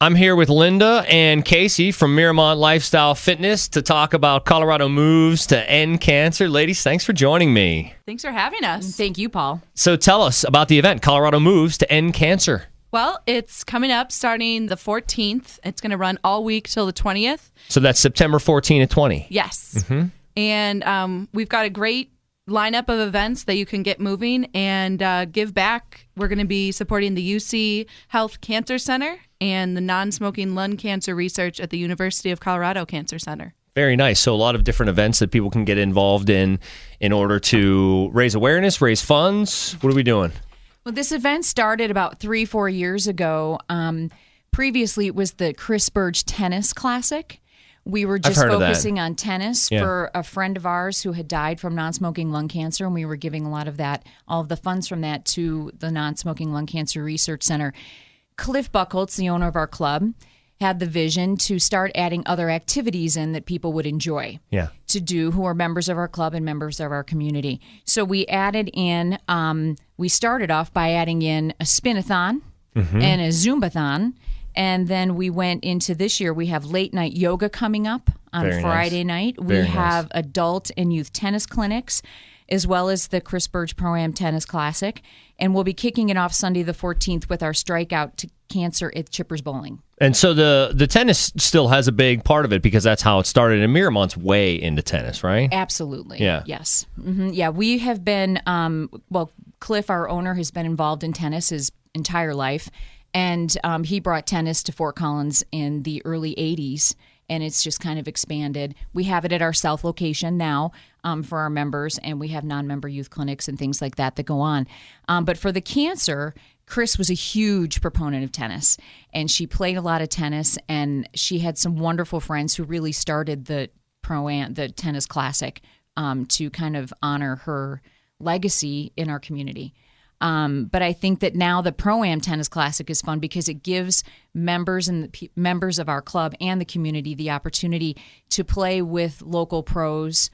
I'm here with Linda and Casey from Miramont Lifestyle Fitness to talk about Colorado moves to end cancer. Ladies, thanks for joining me. Thanks for having us. Thank you, Paul. So tell us about the event, Colorado Moves to End Cancer. Well, it's coming up starting the 14th. It's going to run all week till the 20th. So that's September 14 and 20. Yes. Mm-hmm. And we've got a great lineup of events that you can get moving and give back. We're going to be supporting the UC Health Cancer Center and the non-smoking lung cancer research at the University of Colorado Cancer Center. Very nice. So a lot of different events that people can get involved in order to raise awareness, raise funds. What are we doing? Well, this event started about 3-4 years ago. Previously, it was the Chris Burge Tennis Classic. We were just focusing on tennis for a friend of ours who had died from non-smoking lung cancer, and we were giving a lot of that, all of the funds from that to the Non-Smoking Lung Cancer Research Center. Cliff Buckholtz, the owner of our club, had the vision to start adding other activities in that people would enjoy to do who are members of our club and members of our community. So we added in, we started off by adding in a spin-a-thon and a Zumba-thon. And then we went into this year, we have late night yoga coming up on Friday night. We have adult and youth tennis clinics, as well as the Chris Burge Pro-Am Tennis Classic. And we'll be kicking it off Sunday the 14th with our Strikeout to Cancer at Chippers Bowling. And so the tennis still has a big part of it because that's how it started. And Miramont's way into tennis, right? Absolutely. Yeah. Yes. Mm-hmm. Yeah, we have been, Cliff, our owner, has been involved in tennis his entire life. And he brought tennis to Fort Collins in the early 80s, and it's just kind of expanded. We have it at our South location now for our members, and we have non-member youth clinics and things like that go on. But for the cancer, Chris was a huge proponent of tennis, and she played a lot of tennis, and she had some wonderful friends who really started the tennis classic to kind of honor her legacy in our community. But I think that now the Pro-Am Tennis Classic is fun because it gives members and members of our club and the community the opportunity to play with local pros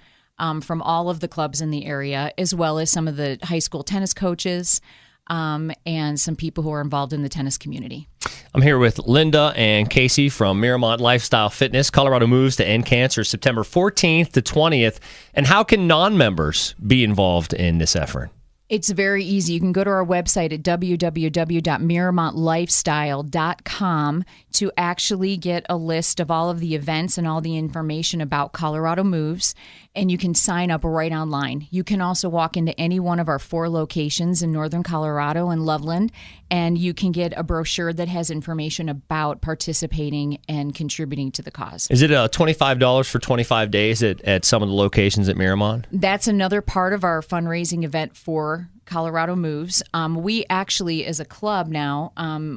from all of the clubs in the area, as well as some of the high school tennis coaches and some people who are involved in the tennis community. I'm here with Linda and Casey from Miramont Lifestyle Fitness. Colorado Moves to End Cancer, September 14th to 20th. And how can non-members be involved in this effort? It's very easy. You can go to our website at www.miramontlifestyle.com to actually get a list of all of the events and all the information about Colorado Moves, and you can sign up right online. You can also walk into any one of our 4 locations in northern Colorado and Loveland, and you can get a brochure that has information about participating and contributing to the cause. Is it $25 for 25 days at some of the locations at Miramont? That's another part of our fundraising event for Colorado Moves. We actually, as a club now,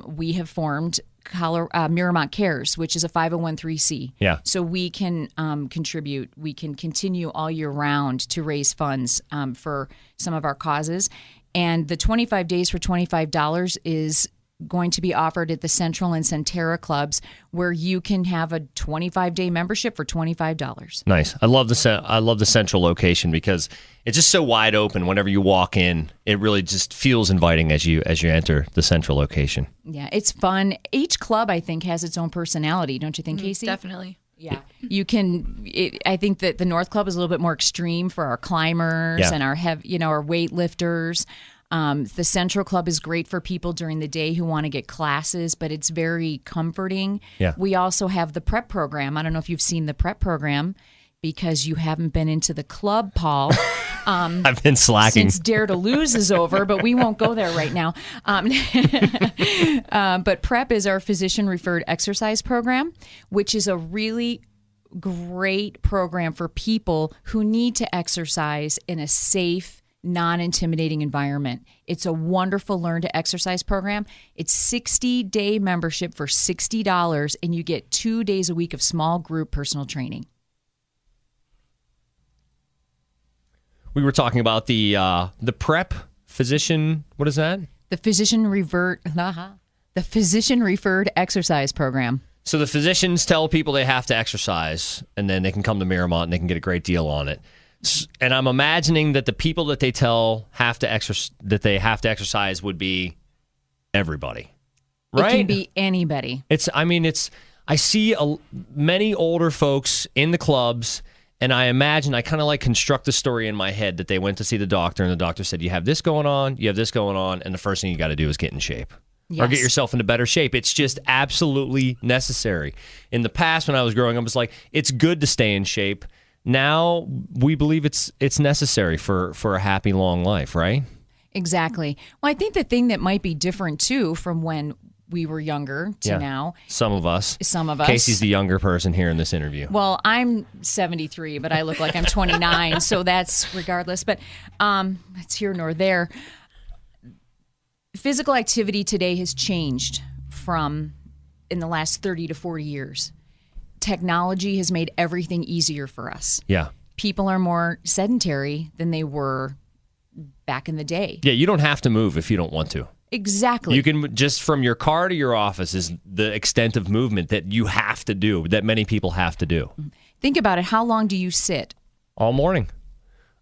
we have formed Miramont Cares, which is a 501(c)(3). Yeah. So we can contribute. We can continue all year round to raise funds for some of our causes. And the 25 days for $25 is going to be offered at the Central and Centera clubs, where you can have a 25-day membership for $25. Nice. I love the Central location because it's just so wide open. Whenever you walk in, it really just feels inviting as you enter the Central location. Yeah, it's fun. Each club, I think, has its own personality. Don't you think, Casey? Definitely. Yeah, you can. I think that the North Club is a little bit more extreme for our climbers and our our weight lifters. The Central Club is great for people during the day who want to get classes, but it's very comforting. Yeah. We also have the prep program. I don't know if you've seen the prep program because you haven't been into the club, Paul. I've been slacking. Since Dare to Lose is over, but we won't go there right now. But prep is our physician-referred exercise program, which is a really great program for people who need to exercise in a safe, non-intimidating environment. It's a wonderful Learn to Exercise program. It's 60-day membership for $60, and you get 2 days a week of small group personal training. We were talking about the prep physician. What is that? The physician-referred exercise program. So the physicians tell people they have to exercise, and then they can come to Miramont and they can get a great deal on it. And I'm imagining that the people that they tell that they have to exercise would be everybody. right? It can be anybody. I see many older folks in the clubs, and I imagine, I kind of like construct the story in my head that they went to see the doctor, and the doctor said, you have this going on, and the first thing you got to do is get in shape. Or get yourself into better shape. It's just absolutely necessary. In the past, when I was growing up, it's like, it's good to stay in shape. Now, we believe it's necessary for a happy, long life, right? Exactly. Well, I think the thing that might be different, too, from when we were younger to now. Some of us. Casey's the younger person here in this interview. Well, I'm 73, but I look like I'm 29, so that's regardless. But it's here nor there. Physical activity today has changed from in the last 30 to 40 years. Technology has made everything easier for us. Yeah. People are more sedentary than they were back in the day. Yeah, you don't have to move if you don't want to. Exactly. You can just from your car to your office is the extent of movement that you have to do, that many people have to do. Think about it. How long do you sit? All morning.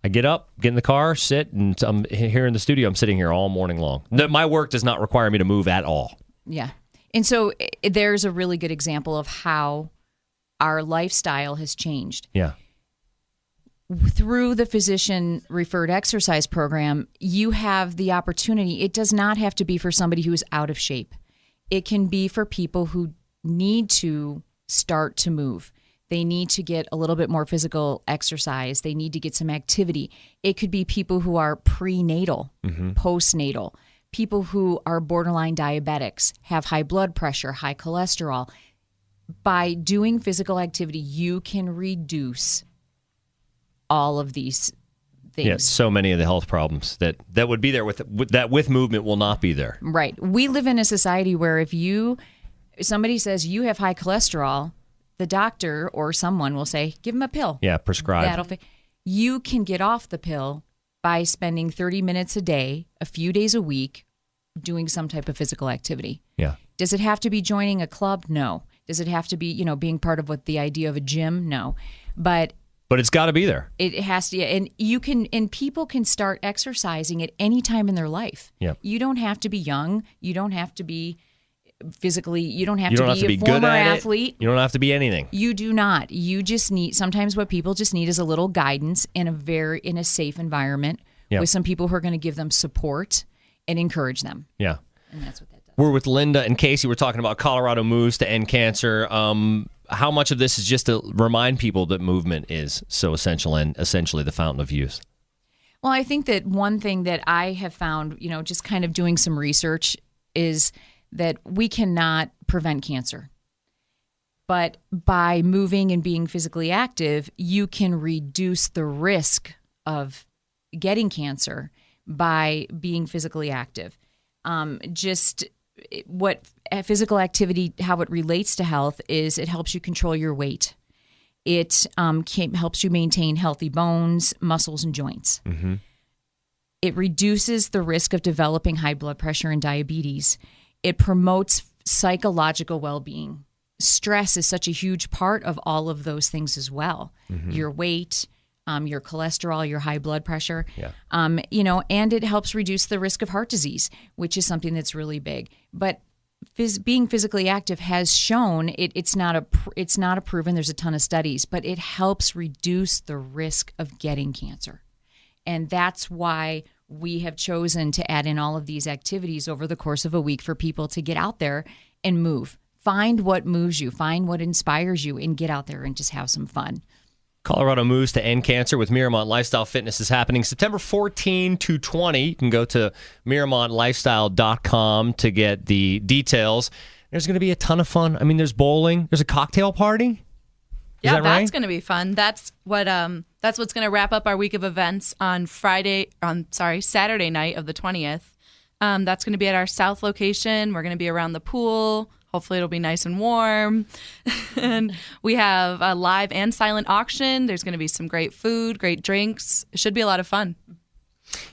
I get up, get in the car, sit, and I'm here in the studio. I'm sitting here all morning long. My work does not require me to move at all. Yeah. And so there's a really good example of how our lifestyle has changed. Yeah. Through the physician-referred exercise program, you have the opportunity. It does not have to be for somebody who is out of shape. It can be for people who need to start to move. They need to get a little bit more physical exercise. They need to get some activity. It could be people who are prenatal, postnatal, people who are borderline diabetics, have high blood pressure, high cholesterol. By doing physical activity, you can reduce all of these things. Yeah, so many of the health problems that would be there with movement will not be there. Right. We live in a society where if somebody says you have high cholesterol, the doctor or someone will say, give them a pill. Yeah, prescribe. You can get off the pill by spending 30 minutes a day, a few days a week, doing some type of physical activity. Yeah. Does it have to be joining a club? No. Does it have to be, being part of the idea of a gym? No. But it's got to be there. It has to, and people can start exercising at any time in their life. Yeah. You don't have to be young. You don't have to be physically, you don't have you to don't be have to a be former good at athlete. You don't have to be anything. You do not. You just need, sometimes what people just need is a little guidance in a safe environment with some people who are going to give them support and encourage them. Yeah. And that's what that does. We're with Linda and Casey. We're talking about Colorado Moves to End Cancer. How much of this is just to remind people that movement is so essential and essentially the fountain of youth? Well, I think that one thing that I have found, just kind of doing some research is that we cannot prevent cancer. But by moving and being physically active, you can reduce the risk of getting cancer by being physically active. What physical activity, how it relates to health is it helps you control your weight. It helps you maintain healthy bones, muscles, and joints. Mm-hmm. It reduces the risk of developing high blood pressure and diabetes. It promotes psychological well-being. Stress is such a huge part of all of those things as well. Mm-hmm. Your weight, your cholesterol, your high blood pressure, and it helps reduce the risk of heart disease, which is something that's really big. But being physically active has shown it's not a proven. There's a ton of studies, but it helps reduce the risk of getting cancer, and that's why we have chosen to add in all of these activities over the course of a week for people to get out there and move. Find what moves you, find what inspires you, and get out there and just have some fun. Colorado Moves to End Cancer with Miramont Lifestyle Fitness is happening September 14 to 20. You can go to miramontlifestyle.com to get the details. There's going to be a ton of fun. I mean, there's bowling. There's a cocktail party. Yeah, that right? That's going to be fun. That's what's going to wrap up our week of events on Saturday night of the 20th. That's going to be at our south location. We're going to be around the pool. Hopefully it'll be nice and warm. And we have a live and silent auction. There's going to be some great food, great drinks. It should be a lot of fun.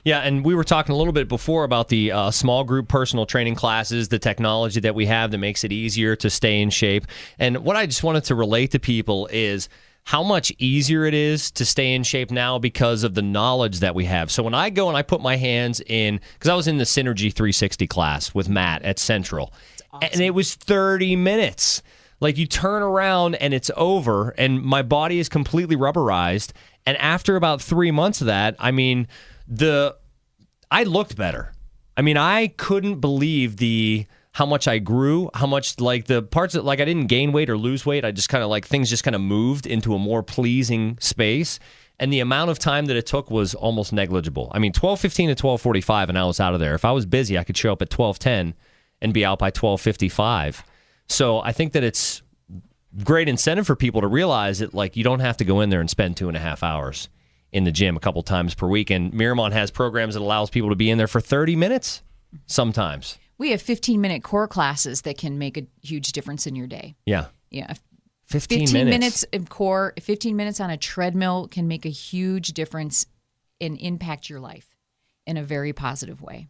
Yeah, and we were talking a little bit before about the small group personal training classes, the technology that we have that makes it easier to stay in shape. And what I just wanted to relate to people is how much easier it is to stay in shape now because of the knowledge that we have. So when I go and I put my hands in, because I was in the Synergy 360 class with Matt at Central. And it was 30 minutes. Like, you turn around and it's over, and my body is completely rubberized. And after about 3 months of that, I mean, I looked better. I mean, I couldn't believe how much I grew, how much, like, the parts that, like, I didn't gain weight or lose weight. I just kind of, like, things just kind of moved into a more pleasing space. And the amount of time that it took was almost negligible. I mean, 12:15 to 12:45, and I was out of there. If I was busy, I could show up at 12:10 and be out by 12:55. So I think that it's great incentive for people to realize that, like, you don't have to go in there and spend 2.5 hours in the gym a couple times per week. And Miramont has programs that allows people to be in there for 30 minutes sometimes. We have 15-minute core classes that can make a huge difference in your day. Yeah. Yeah. 15 minutes of core, 15 minutes on a treadmill can make a huge difference and impact your life in a very positive way.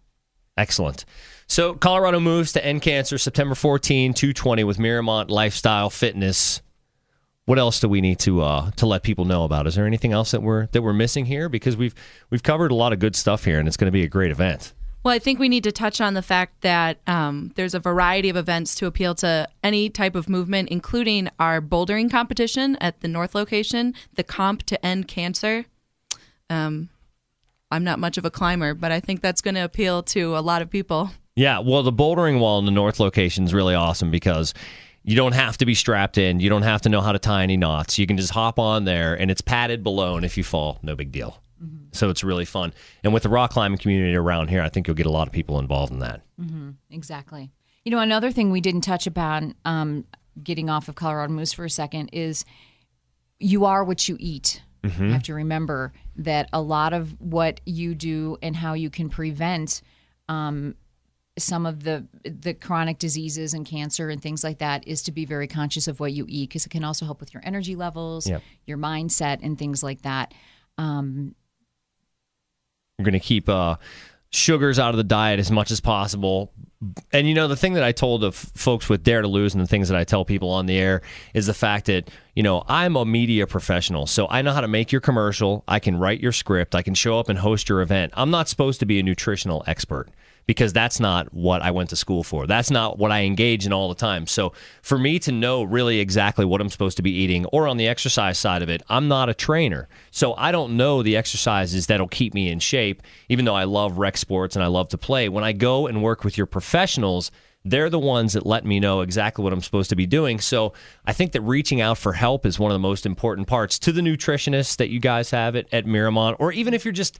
Excellent. So Colorado moves to end cancer September 14, 220 with Miramont Lifestyle Fitness. What else do we need to let people know about? Is there anything else that we're missing here? Because we've covered a lot of good stuff here, and it's going to be a great event. Well, I think we need to touch on the fact that there's a variety of events to appeal to any type of movement, including our bouldering competition at the North location, the Comp to End Cancer. I'm not much of a climber, but I think that's going to appeal to a lot of people. Yeah, well, the bouldering wall in the North location is really awesome because you don't have to be strapped in. You don't have to know how to tie any knots. You can just hop on there, and it's padded below, and if you fall, no big deal. Mm-hmm. So it's really fun. And with the rock climbing community around here, I think you'll get a lot of people involved in that. Mm-hmm. Exactly. You know, another thing we didn't touch upon, getting off of Colorado Moose for a second, is you are what you eat. Mm-hmm. You have to remember that a lot of what you do and how you can prevent some of the chronic diseases and cancer and things like that is to be very conscious of what you eat, because it can also help with your energy levels, yep, your mindset, and things like that. We're going to keep sugars out of the diet as much as possible. And, you know, the thing that I told of folks with Dare to Lose and the things that I tell people on the air is the fact that, you know, I'm a media professional, so I know how to make your commercial. I can write your script. I can show up and host your event. I'm not supposed to be a nutritional expert, because that's not what I went to school for. That's not what I engage in all the time. So for me to know really exactly what I'm supposed to be eating, or on the exercise side of it, I'm not a trainer. So I don't know the exercises that'll keep me in shape, even though I love rec sports and I love to play. When I go and work with your professionals, they're the ones that let me know exactly what I'm supposed to be doing. So I think that reaching out for help is one of the most important parts to the nutritionists that you guys have at Miramont, or even if you're just,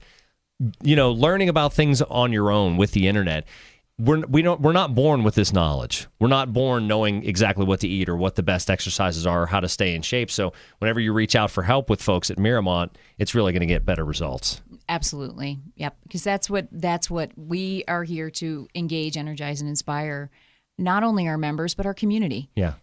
you know, learning about things on your own with the internet. We're not born with this knowledge. We're not born knowing exactly what to eat or what the best exercises are or how to stay in shape. So whenever you reach out for help with folks at Miramont, it's really going to get better results. Absolutely. Yep. Because that's what we are here to engage, energize, and inspire not only our members, but our community. Yeah.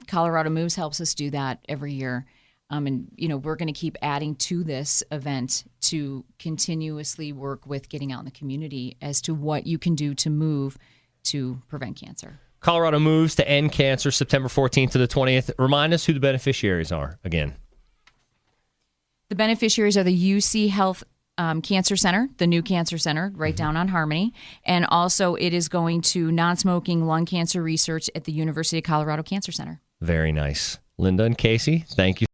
Colorado Moves helps us do that every year. And, you know, we're going to keep adding to this event to continuously work with getting out in the community as to what you can do to move to prevent cancer. Colorado moves to end cancer September 14th to the 20th. Remind us who the beneficiaries are again. The beneficiaries are the UC Health Cancer Center, the new cancer center right down on Harmony. And also it is going to non-smoking lung cancer research at the University of Colorado Cancer Center. Very nice. Linda and Casey, thank you